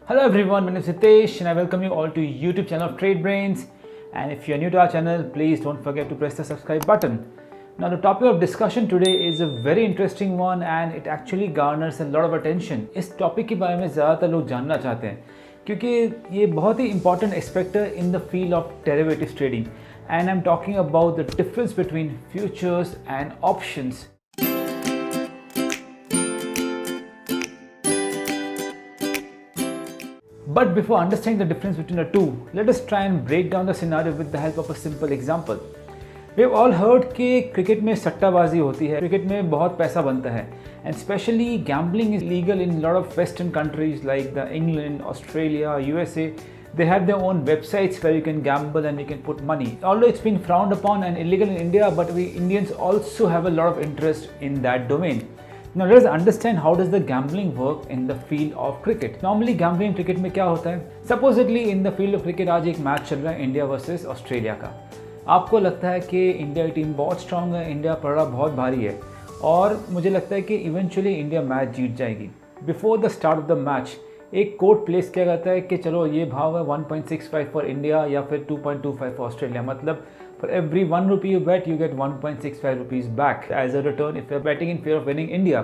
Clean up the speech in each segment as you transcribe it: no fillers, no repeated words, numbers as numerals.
Hello everyone, my name is Hitesh and I welcome you all to YouTube channel of Trade Brains. And if you are new to our channel, please don't forget to press the subscribe button. Now the topic of discussion today is a very interesting one and it actually garners a lot of attention. इस topic के बारे में ज़्यादातर लोग जानना चाहते हैं क्योंकि ये बहुत ही important aspect है in the field of derivatives trading. And I'm talking about the difference between futures and options. But before understanding the difference between the two, let us try and break down the scenario with the help of a simple example. We have all heard कि cricket में सट्टाबाजी होती है, cricket में बहुत पैसा बनता है, and especially gambling is legal in a lot of Western countries like the England, Australia, USA. They have their own websites where you can gamble and you can put money. Although it's been frowned upon and illegal in India, but we Indians also have a lot of interest in that domain. Now let us understand how does the gambling work in the field of cricket. Normally gambling cricket में क्या होता है? Supposedly in the field of cricket आज एक match चल रहा है India versus Australia का. आपको लगता है कि इंडिया की टीम बहुत स्ट्रांग है, इंडिया पड़ा बहुत भारी है और मुझे लगता है कि इवेंचुअली इंडिया मैच जीत जाएगी. Before the start of the match एक कोड प्लेस किया जाता है कि चलो ये भाव है 1.65 फॉर इंडिया या फिर 2.25 फॉर ऑस्ट्रेलिया. मतलब for every 1 rupee you bet, you get 1.65 rupees back as a return if you're betting in favor of winning India.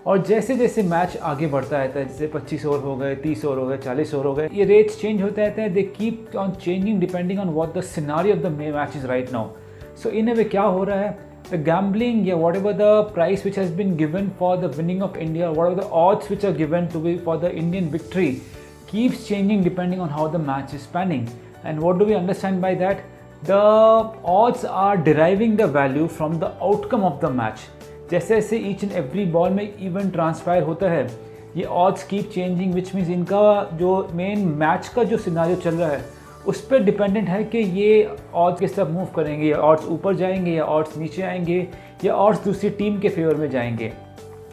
और जैसे जैसे मैच आगे बढ़ता रहता है, जैसे 25 ओवर हो गए, 30 ओवर हो गए, 40 ओवर हो गए, ये रेट्स चेंज होते रहते हैं. They keep on changing depending on what the scenario of the match is right now. So in a way क्या हो रहा है, द गैम्बलिंग या whatever the price which has been given for the winning of India, whatever the odds which are given to be for the Indian victory keeps changing depending on how the match is spanning. And what do we understand by that? The odds are deriving the value from the outcome of the match. जैसे जैसे each and every ball में event transpire होता है, ये odds keep changing, which means इनका जो main match का जो scenario चल रहा है उस पर डिपेंडेंट है कि ये odds किस तरफ मूव करेंगे, या odds ऊपर जाएंगे या odds नीचे आएंगे या odds दूसरी टीम के फेवर में जाएंगे.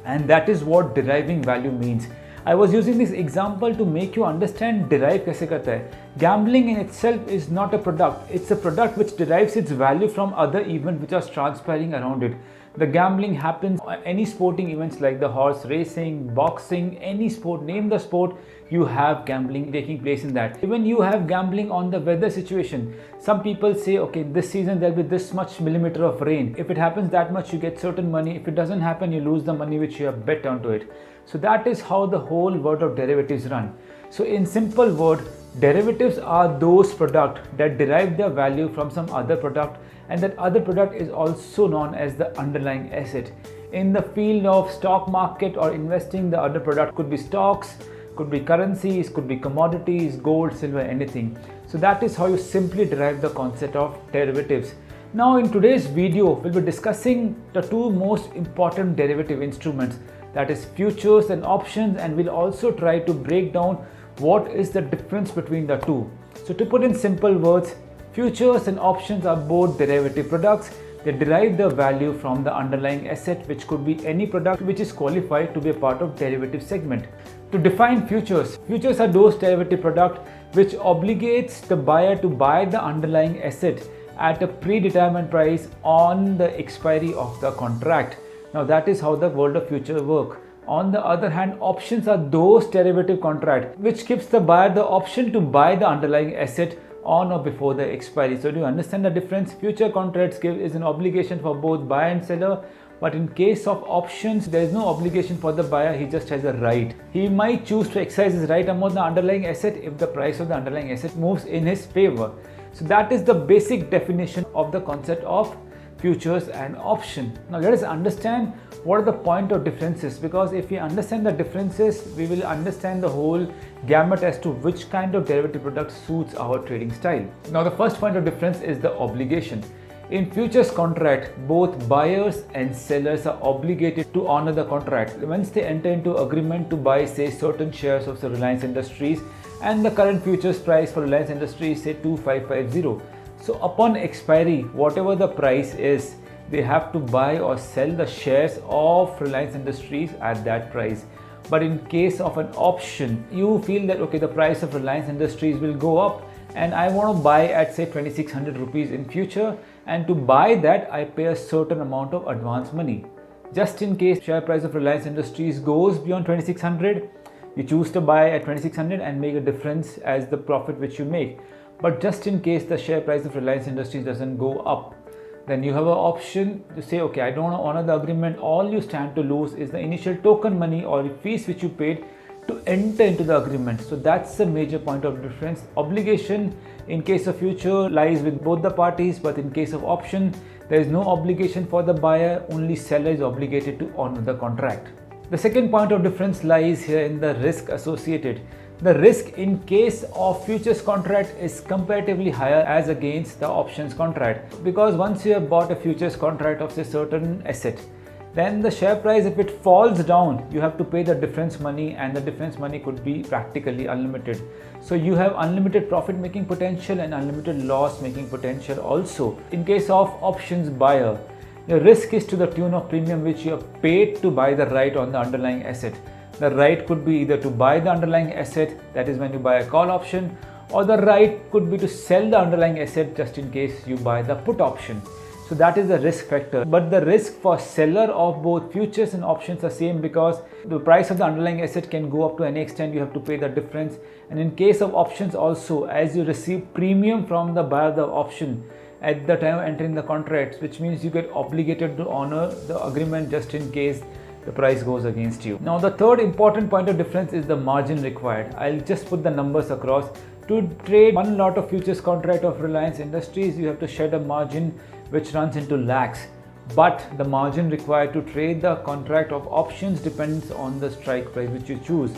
And that is what deriving value means. I was using this example to make you understand derive कैसे करता है. Gambling in itself is not a product. It's a product which derives its value from other events which are transpiring around it. The gambling happens on any sporting events like the horse racing, boxing, any sport. Name the sport, you have gambling taking place in that. Even you have gambling on the weather situation. Some people say, okay, this season there'll be this much millimeter of rain. If it happens that much, you get certain money. If it doesn't happen, you lose the money which you have bet onto it. So that is how the whole world of derivatives run. So in simple word, derivatives are those products that derive their value from some other product, and that other product is also known as the underlying asset. In the field of stock market or investing, the other product could be stocks, could be currencies, could be commodities, gold, silver, anything. So that is how you simply derive the concept of derivatives. Now in today's video, we'll be discussing the two most important derivative instruments, that is futures and options, and we'll also try to break down what is the difference between the two. So to put in simple words, futures and options are both derivative products. They derive the value from the underlying asset, which could be any product which is qualified to be a part of derivative segment. To define futures, futures are those derivative products which obligates the buyer to buy the underlying asset at a predetermined price on the expiry of the contract. Now that is how the world of future work. On the other hand, options are those derivative contract which gives the buyer the option to buy the underlying asset on or before the expiry. So do you understand the difference? Future contracts is an obligation for both buyer and seller, but in case of options, there is no obligation for the buyer, he just has a right. He might choose to exercise his right among the underlying asset if the price of the underlying asset moves in his favor. So that is the basic definition of the concept of futures and option. Now let us understand what are the point of differences, because if we understand the differences, we will understand the whole gamut as to which kind of derivative product suits our trading style. Now the first point of difference is the obligation. In futures contract, both buyers and sellers are obligated to honor the contract. Once they enter into agreement to buy, say, certain shares of the Reliance Industries, and the current futures price for Reliance Industries say 2550. So upon expiry, whatever the price is, they have to buy or sell the shares of Reliance Industries at that price. But in case of an option, you feel that okay, the price of Reliance Industries will go up and I want to buy at say 2600 rupees in future, and to buy that I pay a certain amount of advance money. Just in case share price of Reliance Industries goes beyond 2600, You choose to buy at 2600 and make a difference as the profit which you make. But just in case the share price of Reliance Industries doesn't go up, then you have an option to say, okay, I don't want to honor the agreement. All you stand to lose is the initial token money or fees which you paid to enter into the agreement. So that's the major point of difference. Obligation in case of future lies with both the parties, but in case of option, there is no obligation for the buyer, only seller is obligated to honor the contract. The second point of difference lies here in the risk associated. The risk in case of futures contract is comparatively higher as against the options contract, because once you have bought a futures contract of a certain asset, then the share price, if it falls down, you have to pay the difference money, and the difference money could be practically unlimited. So you have unlimited profit making potential and unlimited loss making potential also. In case of options buyer, the risk is to the tune of premium which you have paid to buy the right on the underlying asset. The right could be either to buy the underlying asset, that is when you buy a call option, or the right could be to sell the underlying asset just in case you buy the put option. So that is the risk factor. But the risk for seller of both futures and options are same, because the price of the underlying asset can go up to an extent you have to pay the difference. And in case of options also, as you receive premium from the buyer of the option at the time of entering the contracts, which means you get obligated to honor the agreement just in case the price goes against you. Now the third important point of difference is the margin required. I'll just put the numbers across. To trade one lot of futures contract of Reliance Industries, you have to shed a margin which runs into lakhs. But the margin required to trade the contract of options depends on the strike price which you choose.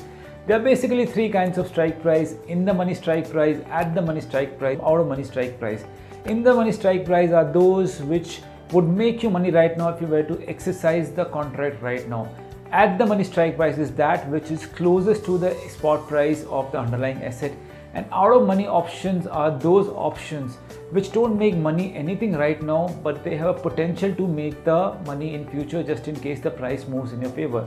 There are basically three kinds of strike price: in the money strike price, at the money strike price, out of money strike price. In the money strike price are those which would make you money right now if you were to exercise the contract right now. At the money strike price is that which is closest to the spot price of the underlying asset. And out of money options are those options which don't make money anything right now, but they have a potential to make the money in future just in case the price moves in your favor.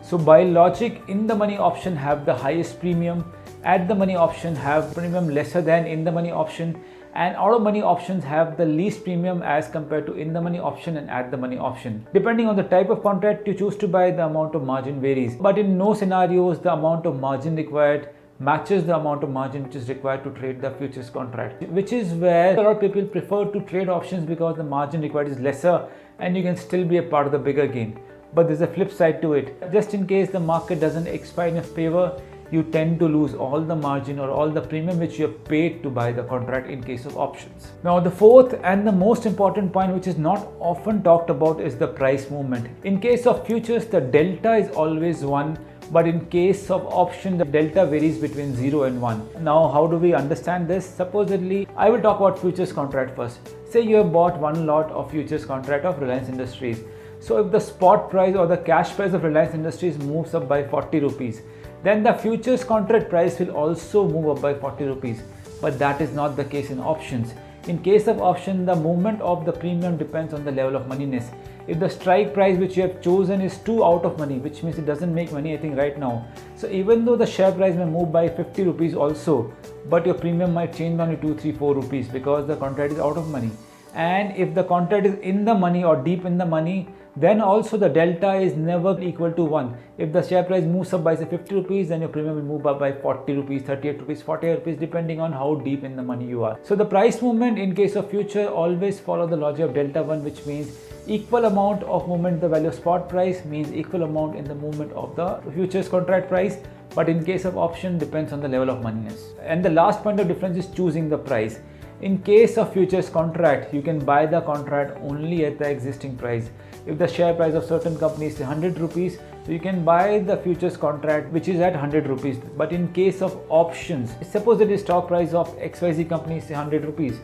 So by logic, in the money option have the highest premium, at the money option have premium lesser than in the money option, and out of money options have the least premium as compared to in the money option and at the money option. Depending on the type of contract you choose to buy, the amount of margin varies, but in no scenarios the amount of margin required matches the amount of margin which is required to trade the futures contract, which is where a lot of people prefer to trade options, because the margin required is lesser and you can still be a part of the bigger game. But there's a flip side to it. Just in case the market doesn't expire in your favor, you tend to lose all the margin or all the premium which you have paid to buy the contract in case of options. Now the fourth and the most important point, which is not often talked about, is the price movement. In case of futures, the delta is always 1, but in case of option, the delta varies between 0 and 1. Now how do we understand this? Supposedly, I will talk about futures contract first. Say you have bought one lot of futures contract of Reliance Industries. So if the spot price or the cash price of Reliance Industries moves up by 40 rupees, then the futures contract price will also move up by 40 rupees. But that is not the case in options. In case of option, the movement of the premium depends on the level of moneyness. If the strike price which you have chosen is too out of money, which means it doesn't make money anything right now, so even though the share price may move by 50 rupees also, but your premium might change only 2, 3, 4 rupees because the contract is out of money. And if the contract is in the money or deep in the money, then also the delta is never equal to 1. If the share price moves up by say 50 rupees, then your premium will move up by 40 rupees, 38 rupees, 48 rupees, depending on how deep in the money you are. So the price movement in case of future always follow the logic of delta 1, which means equal amount of movement in the value of spot price means equal amount in the movement of the futures contract price. But in case of option, depends on the level of moneyness. And the last point of difference is choosing the price. In case of futures contract, you can buy the contract only at the existing price. If the share price of certain companies is 100 rupees, so you can buy the futures contract which is at 100 rupees. But in case of options, suppose that the stock price of XYZ company is 100 rupees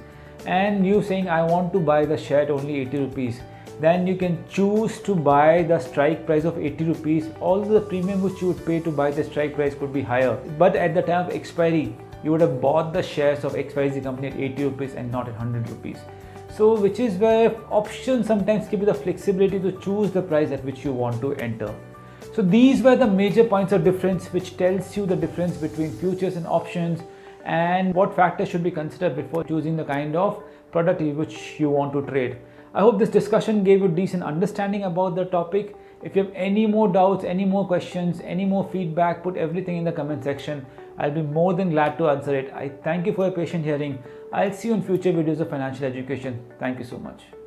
and you saying I want to buy the share at only 80 rupees, then you can choose to buy the strike price of 80 rupees. Although the premium which you would pay to buy the strike price could be higher, but at the time of expiry, you would have bought the shares of XYZ company at 80 rupees and not at 100 rupees. So which is where options sometimes give you the flexibility to choose the price at which you want to enter. So these were the major points of difference which tells you the difference between futures and options and what factors should be considered before choosing the kind of product which you want to trade. I hope this discussion gave you decent understanding about the topic. If you have any more doubts, any more questions, any more feedback, put everything in the comment section. I'll be more than glad to answer it. I thank you for your patient hearing. I'll see you in future videos of financial education. Thank you so much.